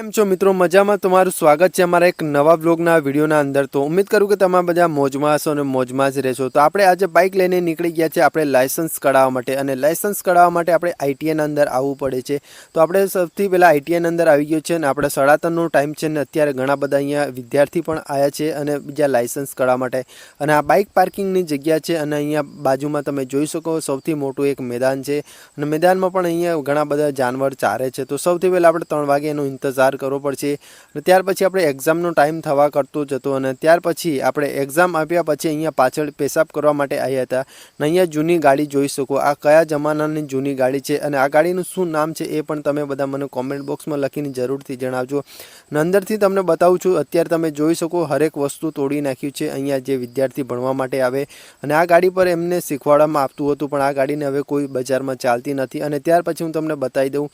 કેમ છો મિત્રો મજામાં તમારું સ્વાગત છે અમારા એક નવા બ્લોગના વિડીયોના અંદર। તો ઉમ્મીદ કરું કે તમે બધા મોજમાં હશો અને મોજમાં જ રહેશો। તો આપણે આજે બાઇક લઈને નીકળી ગયા છે આપણે લાયસન્સ કઢાવવા માટે, અને લાયસન્સ કઢાવવા માટે આપણે આઈટીઆઈના અંદર આવવું પડે છે। તો આપણે સૌથી પહેલાં આઈટીઆઈના અંદર આવી ગયો છે અને આપણે 3:30નો ટાઈમ છે ને અત્યારે ઘણા બધા અહીંયા વિદ્યાર્થી પણ આવ્યા છે અને બીજા લાયસન્સ કઢાવવા માટે। અને આ બાઇક પાર્કિંગની જગ્યા છે અને અહીંયા બાજુમાં તમે જોઈ શકો સૌથી મોટું એક મેદાન છે અને મેદાનમાં પણ અહીંયા ઘણા બધા જાનવર ચારે છે। તો સૌથી પહેલાં આપણે 3 વાગ્યાનો इंतजार करवो पड़शे અને ત્યાર પછી આપણે એક્ઝામનો ટાઈમ થવા કરતો જ હતો અને ત્યાર પછી આપણે એક્ઝામ આપ્યા પછી અહીંયા પાછળ પેશાબ કરવા માટે આવ્યા હતા અને અહીંયા જૂની ગાડી જોઈ શકો। આ કયા જમાનાની જૂની ગાડી છે અને આ ગાડીનું શું નામ છે એ પણ તમે બધા મને કોમેન્ટ બોક્સમાં લખીને જરૂરથી જણાવજો। અને અંદરથી તમને બતાવું છું અત્યારે તમે જોઈ શકો હરેક વસ્તુ તોડી નાખ્યું છે અહીંયા જે વિદ્યાર્થી ભણવા માટે આવે અને આ ગાડી પર એમને શીખવાડવામાં આવતું હતું પણ આ ગાડીને હવે કોઈ બજારમાં ચાલતી નથી। અને ત્યાર પછી હું તમને બતાવી દઉં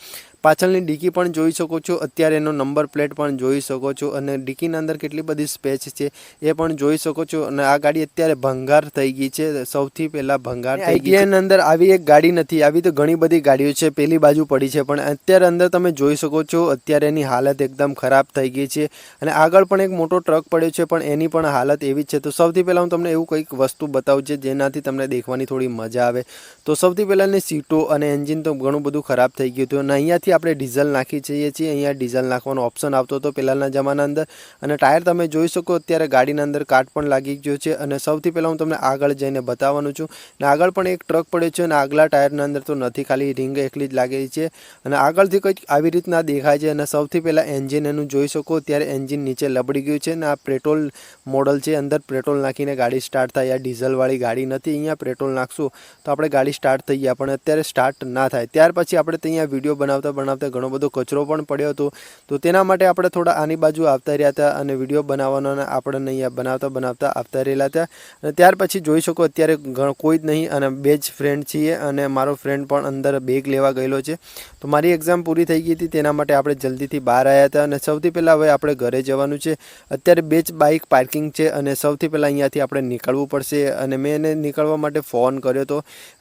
પાછળની ડીકી પણ જોઈ શકો છો, અત્યારે એનો નંબર પ્લેટ પણ જોઈ શકો છો અને ડીકીના અંદર કેટલી બધી સ્પેસ છે એ પણ જોઈ શકો છો। અને આ ગાડી અત્યારે ભંગાર થઈ ગઈ છે, સૌથી પહેલાં ભંગાર થઈ ગઈ છે। આઈટીઆઈના અંદર આવી એક ગાડી નથી, આવી તો ઘણી બધી ગાડીઓ છે પેલી બાજુ પડી છે પણ અત્યારે અંદર તમે જોઈ શકો છો અત્યારે એની હાલત એકદમ ખરાબ થઈ ગઈ છે। અને આગળ પણ એક મોટો ટ્રક પડ્યો છે પણ એની પણ હાલત એવી જ છે। તો સૌથી પહેલાં હું તમને એવું કંઈક વસ્તુ બતાવું છે જેનાથી તમને દેખવાની થોડી મજા આવે। તો સૌથી પહેલાંની સીટો અને એન્જિન તો ઘણું બધું ખરાબ થઈ ગયું હતું અને અહીંયાથી આપણે ડીઝલ નાખી જઈએ છીએ। અહીંયા ડીઝલ નાખવાનો ઓપ્શન આવતો હતો પહેલાંના જમાના અંદર અને ટાયર તમે જોઈ શકો અત્યારે ગાડીના અંદર કાટ પણ લાગી ગયો છે। અને સૌથી પહેલાં હું તમને આગળ જઈને બતાવવાનું છું અને આગળ પણ એક ટ્રક પડ્યો છે અને આગલા ટાયરના અંદર તો નથી, ખાલી રીંગ એકલી જ લાગેલી છે અને આગળથી કંઈક આવી રીતના દેખાય છે। અને સૌથી પહેલાં એન્જિન એનું જોઈ શકો અત્યારે એન્જિન નીચે લબડી ગયું છે અને આ પેટ્રોલ મોડલ છે, અંદર પેટ્રોલ નાખીને ગાડી સ્ટાર્ટ થાય। આ ડીઝલવાળી ગાડી નથી, અહીંયા પેટ્રોલ નાખશું તો આપણે ગાડી સ્ટાર્ટ થઈ ગયા પણ અત્યારે સ્ટાર્ટ ના થાય। ત્યાર પછી આપણે ત્યાં વિડીયો બનાવતા ઘણો બધો કચરો પણ પડ્યો હતો તો તેના માટે આપણે થોડા આની બાજુ આવતા રહ્યા હતા અને વિડીયો બનાવવાનો આપણને અહીંયા બનાવતા આવતા રહેલા હતા। અને ત્યાર પછી જોઈ શકો અત્યારે કોઈ જ નહીં અને બે જ ફ્રેન્ડ છીએ અને મારો ફ્રેન્ડ પણ અંદર બેગ લેવા ગયેલો છે। તો મારી એક્ઝામ પૂરી થઈ ગઈ હતી તેના માટે આપણે જલ્દીથી બહાર આવ્યા હતા અને સૌથી પહેલાં હવે આપણે ઘરે જવાનું છે। અત્યારે બે જ બાઇક પાર્કિંગ છે અને સૌથી પહેલાં અહીંયાથી આપણે નીકળવું પડશે અને મેં એને નીકળવા માટે ફોન કર્યો હતો।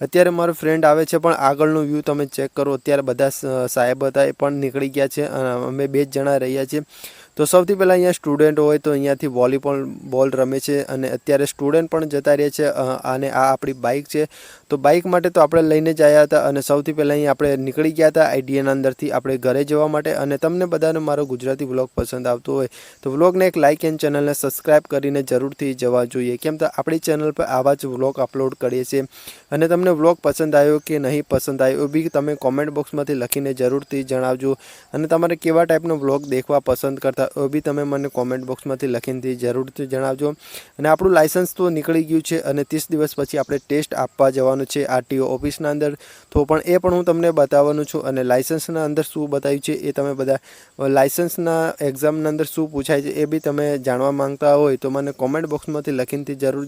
અત્યારે મારો ફ્રેન્ડ આવે છે પણ આગળનો વ્યૂ તમે ચેક કરો, અત્યારે બધા સાહેબ હતા એ પણ નીકળી ગયા છે અને અમે બે જ જણા રહ્યા છીએ। તો સૌથી પહેલાં અહીંયા સ્ટુડન્ટ હોય તો અહીંયાથી બોલ રમે છે અને અત્યારે સ્ટુડન્ટ પણ જતા રહે છે અને આ આપણી બાઇક છે। તો બાઇક માટે તો આપણે લઈને જ આવ્યા હતા અને સૌથી પહેલાં અહીં આપણે નીકળી ગયા હતા આઈટીઆઈના અંદરથી આપણે ઘરે જવા માટે। અને તમને બધાને મારો ગુજરાતી વ્લોગ પસંદ આવતો હોય તો વ્લોગને એક લાઇક એન્ડ ચેનલને સબસ્ક્રાઈબ કરીને જરૂરથી જવા જોઈએ, કેમ તો આપણી ચેનલ પર આવા જ વ્લોગ અપલોડ કરીએ છીએ। અને તમને વ્લોગ પસંદ આવ્યો કે નહીં પસંદ આવ્યો એ બી તમે કોમેન્ટ બોક્સમાંથી લખીને જરૂરથી જણાવજો અને તમારે કેવા ટાઈપનો વ્લોગ દેખવા પસંદ કરતા એ બી તમે મને કોમેન્ટ બોક્સમાંથી લખીને જરૂરથી જણાવજો। અને આપણું લાયસન્સ તો નીકળી ગયું છે અને 30 દિવસ પછી આપણે ટેસ્ટ આપવા જવાનું છે આરટીઓ ઓફિસના અંદર, તો પણ એ પણ હું તમને બતાવવાનું છું। અને લાયસન્સના અંદર શું બતાવ્યું છે એ તમે બધા લાયસન્સના એક્ઝામના અંદર શું પૂછાય છે એ બી તમે જાણવા માંગતા હોય તો મને કોમેન્ટ બોક્સમાંથી લખીને જરૂર